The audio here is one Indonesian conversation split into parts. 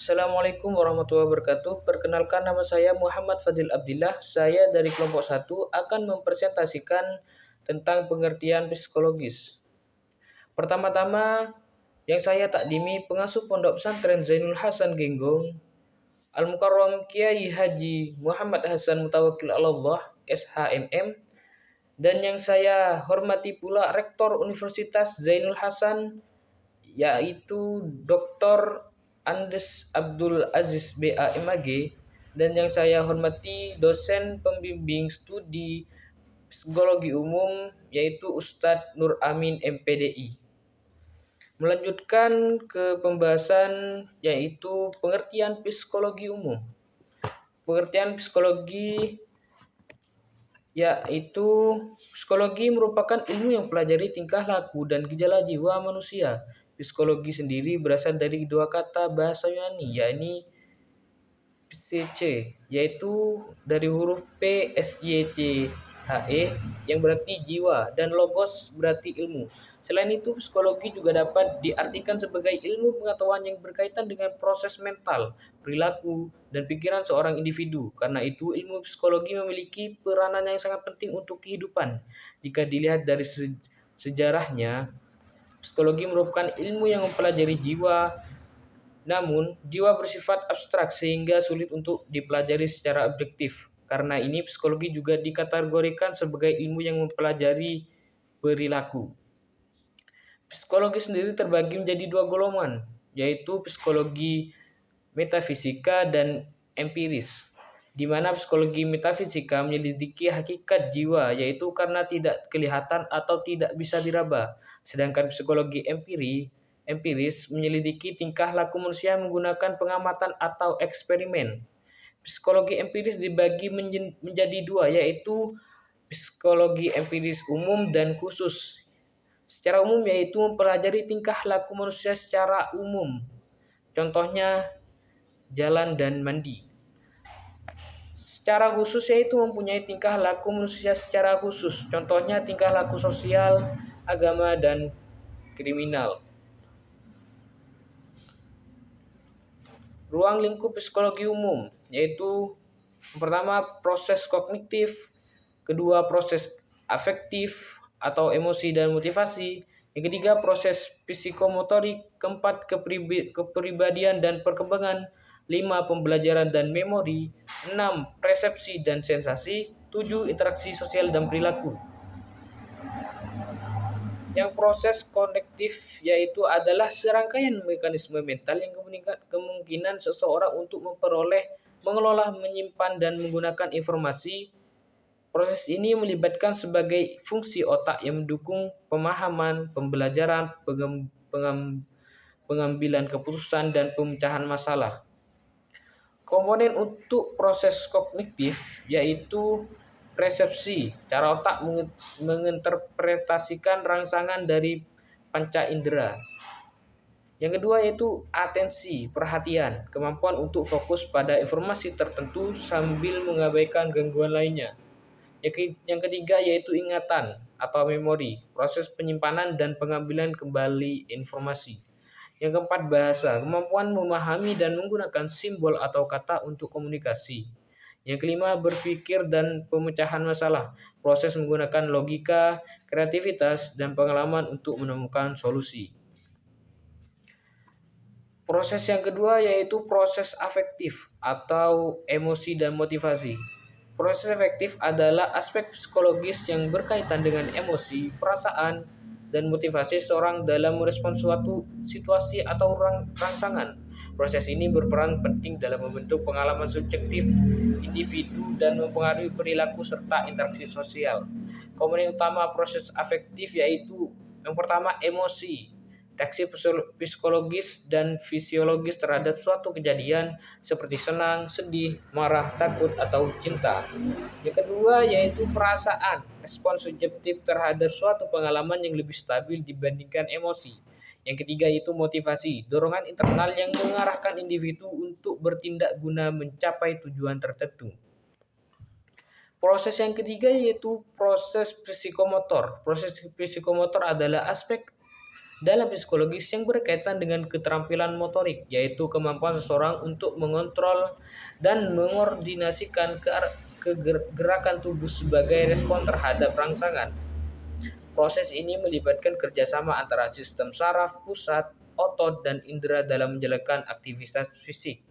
Assalamualaikum warahmatullahi wabarakatuh. Perkenalkan, nama saya Muhammad Fadil Abdillah. Saya dari kelompok 1 akan mempresentasikan tentang pengertian psikologis. Pertama-tama, yang saya takdimi pengasuh Pondok Pesantren Zainul Hasan Genggong, Al-Mukarram Kiai Haji Muhammad Hasan Mutawakil Allah, SHMM, dan yang saya hormati pula Rektor Universitas Zainul Hasan, yaitu Dr. Andes Abdul Aziz BAMAG, dan yang saya hormati dosen pembimbing studi psikologi umum, yaitu Ustadz Nur Amin MPDI. Melanjutkan ke pembahasan yaitu pengertian psikologi umum. Pengertian psikologi yaitu psikologi merupakan ilmu yang pelajari tingkah laku dan gejala jiwa manusia. Psikologi sendiri berasal dari dua kata bahasa Yunani, yakni psyche, yaitu dari huruf P S Y C H E yang berarti jiwa, dan logos berarti ilmu. Selain itu, psikologi juga dapat diartikan sebagai ilmu pengetahuan yang berkaitan dengan proses mental, perilaku, dan pikiran seorang individu. Karena itu, ilmu psikologi memiliki peranan yang sangat penting untuk kehidupan. Jika dilihat dari sejarahnya, psikologi merupakan ilmu yang mempelajari jiwa, namun jiwa bersifat abstrak sehingga sulit untuk dipelajari secara objektif. Karena ini, psikologi juga dikategorikan sebagai ilmu yang mempelajari perilaku. Psikologi sendiri terbagi menjadi dua golongan, yaitu psikologi metafisika dan empiris, di mana psikologi metafisika menyelidiki hakikat jiwa, yaitu karena tidak kelihatan atau tidak bisa diraba. Sedangkan psikologi empiris menyelidiki tingkah laku manusia menggunakan pengamatan atau eksperimen. Psikologi empiris dibagi menjadi dua, yaitu psikologi empiris umum dan khusus. Secara umum yaitu mempelajari tingkah laku manusia secara umum. Contohnya jalan dan mandi. Secara khusus yaitu mempunyai tingkah laku manusia secara khusus. Contohnya tingkah laku sosial, agama, dan kriminal. Ruang lingkup psikologi umum yaitu pertama proses kognitif, kedua proses afektif atau emosi dan motivasi, yang ketiga proses psikomotorik, keempat kepribadian dan perkembangan, 5 pembelajaran dan memori, 6 persepsi dan sensasi, 7 interaksi sosial dan perilaku. Yang proses konektif yaitu adalah serangkaian mekanisme mental yang kemungkinan seseorang untuk memperoleh, mengelola, menyimpan, dan menggunakan informasi. Proses ini melibatkan sebagai fungsi otak yang mendukung pemahaman, pembelajaran, pengambilan keputusan, dan pemecahan masalah. Komponen untuk proses kognitif yaitu persepsi, cara otak menginterpretasikan rangsangan dari panca indera. Yang kedua yaitu atensi, perhatian, kemampuan untuk fokus pada informasi tertentu sambil mengabaikan gangguan lainnya. Yang ketiga yaitu ingatan atau memori, proses penyimpanan dan pengambilan kembali informasi. Yang keempat bahasa, kemampuan memahami dan menggunakan simbol atau kata untuk komunikasi. Yang kelima berpikir dan pemecahan masalah, proses menggunakan logika, kreativitas, dan pengalaman untuk menemukan solusi. Proses yang kedua yaitu proses afektif atau emosi dan motivasi. Proses afektif adalah aspek psikologis yang berkaitan dengan emosi, perasaan, dan motivasi seorang dalam merespon suatu situasi atau rangsangan. Proses ini berperan penting dalam membentuk pengalaman subjektif individu dan mempengaruhi perilaku serta interaksi sosial. Komponen utama proses afektif yaitu yang pertama emosi, reaksi psikologis dan fisiologis terhadap suatu kejadian seperti senang, sedih, marah, takut, atau cinta. Yang kedua yaitu perasaan, respon subjektif terhadap suatu pengalaman yang lebih stabil dibandingkan emosi. Yang ketiga yaitu motivasi, dorongan internal yang mengarahkan individu untuk bertindak guna mencapai tujuan tertentu. Proses yang ketiga yaitu proses psikomotor. Proses psikomotor adalah aspek dalam psikologis yang berkaitan dengan keterampilan motorik, yaitu kemampuan seseorang untuk mengontrol dan mengordinasikan gerakan tubuh sebagai respon terhadap rangsangan. Proses ini melibatkan kerjasama antara sistem saraf, pusat, otot, dan indera dalam menjalankan aktivitas fisik.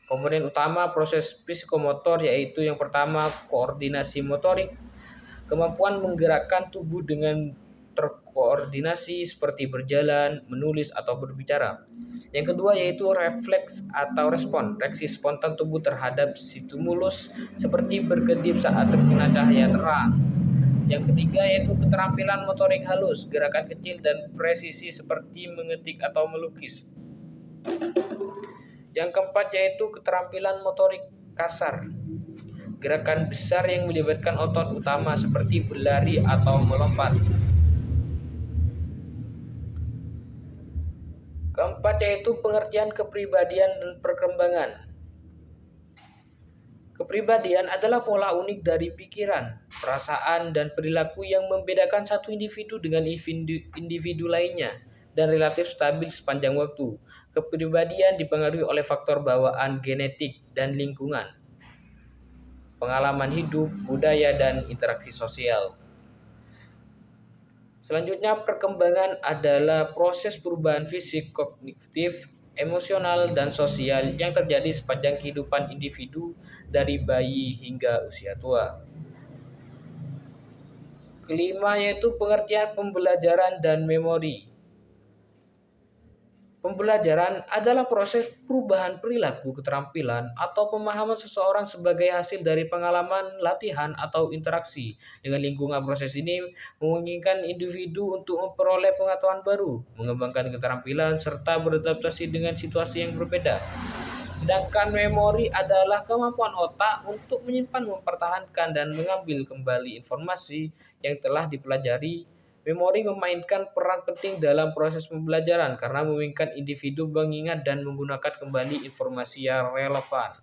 Komponen utama proses psikomotor yaitu yang pertama koordinasi motorik, kemampuan menggerakkan tubuh dengan terkoordinasi seperti berjalan, menulis, atau berbicara. Yang kedua yaitu refleks atau respon, reaksi spontan tubuh terhadap stimulus seperti berkedip saat terkena cahaya terang. Yang ketiga yaitu keterampilan motorik halus, gerakan kecil dan presisi seperti mengetik atau melukis. Yang keempat yaitu keterampilan motorik kasar, gerakan besar yang melibatkan otot utama seperti berlari atau melompat. Keempat yaitu pengertian kepribadian dan perkembangan. Kepribadian adalah pola unik dari pikiran, perasaan, dan perilaku yang membedakan satu individu dengan individu lainnya dan relatif stabil sepanjang waktu. Kepribadian dipengaruhi oleh faktor bawaan genetik dan lingkungan, pengalaman hidup, budaya, dan interaksi sosial. Selanjutnya, perkembangan adalah proses perubahan fisik, kognitif, emosional, dan sosial yang terjadi sepanjang kehidupan individu dari bayi hingga usia tua. Kelima yaitu pengertian pembelajaran dan memori. Pembelajaran adalah proses perubahan perilaku, keterampilan, atau pemahaman seseorang sebagai hasil dari pengalaman, latihan, atau interaksi dengan lingkungan. Proses ini memungkinkan individu untuk memperoleh pengetahuan baru, mengembangkan keterampilan, serta beradaptasi dengan situasi yang berbeda. Sedangkan memori adalah kemampuan otak untuk menyimpan, mempertahankan, dan mengambil kembali informasi yang telah dipelajari. Memori memainkan peran penting dalam proses pembelajaran karena memungkinkan individu mengingat dan menggunakan kembali informasi yang relevan.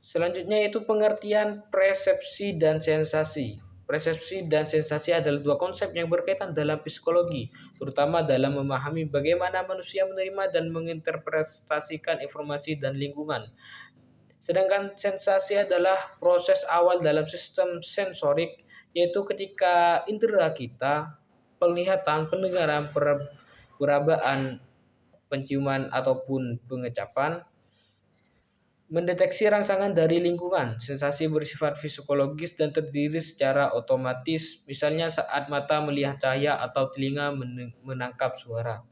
Selanjutnya yaitu pengertian persepsi dan sensasi. Persepsi dan sensasi adalah dua konsep yang berkaitan dalam psikologi, terutama dalam memahami bagaimana manusia menerima dan menginterpretasikan informasi dan lingkungan. Sedangkan sensasi adalah proses awal dalam sistem sensorik, yaitu ketika indera kita, penglihatan, pendengaran, perabaan, penciuman, ataupun pengecapan, mendeteksi rangsangan dari lingkungan. Sensasi bersifat fisiologis dan terdiri secara otomatis, misalnya saat mata melihat cahaya atau telinga menangkap suara.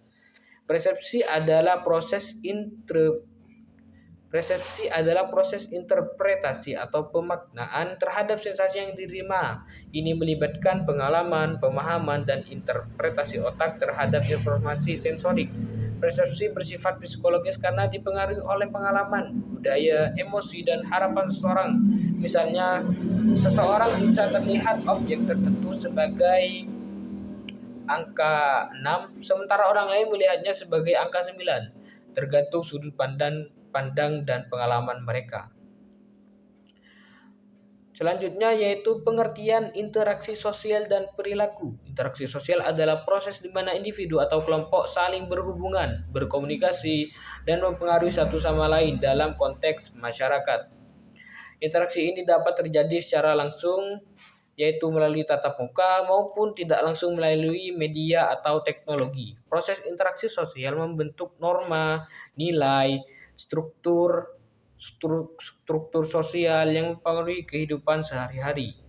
Persepsi adalah proses interpretasi atau pemaknaan terhadap sensasi yang diterima. Ini melibatkan pengalaman, pemahaman, dan interpretasi otak terhadap informasi sensorik. Persepsi bersifat psikologis karena dipengaruhi oleh pengalaman, budaya, emosi, dan harapan seseorang. Misalnya, seseorang bisa terlihat objek tertentu sebagai angka 6, sementara orang lain melihatnya sebagai angka 9, tergantung sudut pandang dan pengalaman mereka. Selanjutnya yaitu pengertian interaksi sosial dan perilaku. Interaksi sosial adalah proses di mana individu atau kelompok saling berhubungan, berkomunikasi, dan mempengaruhi satu sama lain dalam konteks masyarakat. Interaksi ini dapat terjadi secara langsung, yaitu melalui tatap muka, maupun tidak langsung melalui media atau teknologi. Proses interaksi sosial membentuk norma, nilai, struktur sosial yang mempengaruhi kehidupan sehari-hari.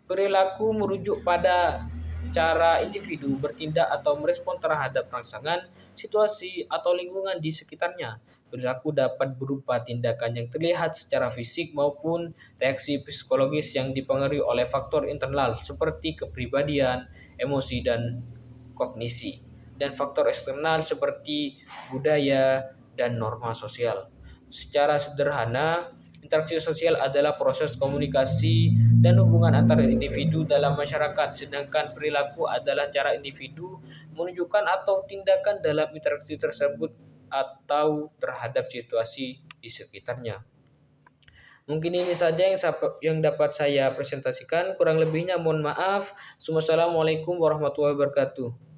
Perilaku merujuk pada cara individu bertindak atau merespon terhadap rangsangan, situasi, atau lingkungan di sekitarnya. Perilaku dapat berupa tindakan yang terlihat secara fisik maupun reaksi psikologis yang dipengaruhi oleh faktor internal seperti kepribadian, emosi, dan kognisi, dan faktor eksternal seperti budaya dan norma sosial. Secara sederhana, interaksi sosial adalah proses komunikasi dan hubungan antar individu dalam masyarakat, sedangkan perilaku adalah cara individu menunjukkan atau tindakan dalam interaksi tersebut atau terhadap situasi di sekitarnya. Mungkin ini saja yang dapat saya presentasikan. Kurang lebihnya mohon maaf. Wassalamualaikum warahmatullahi wabarakatuh.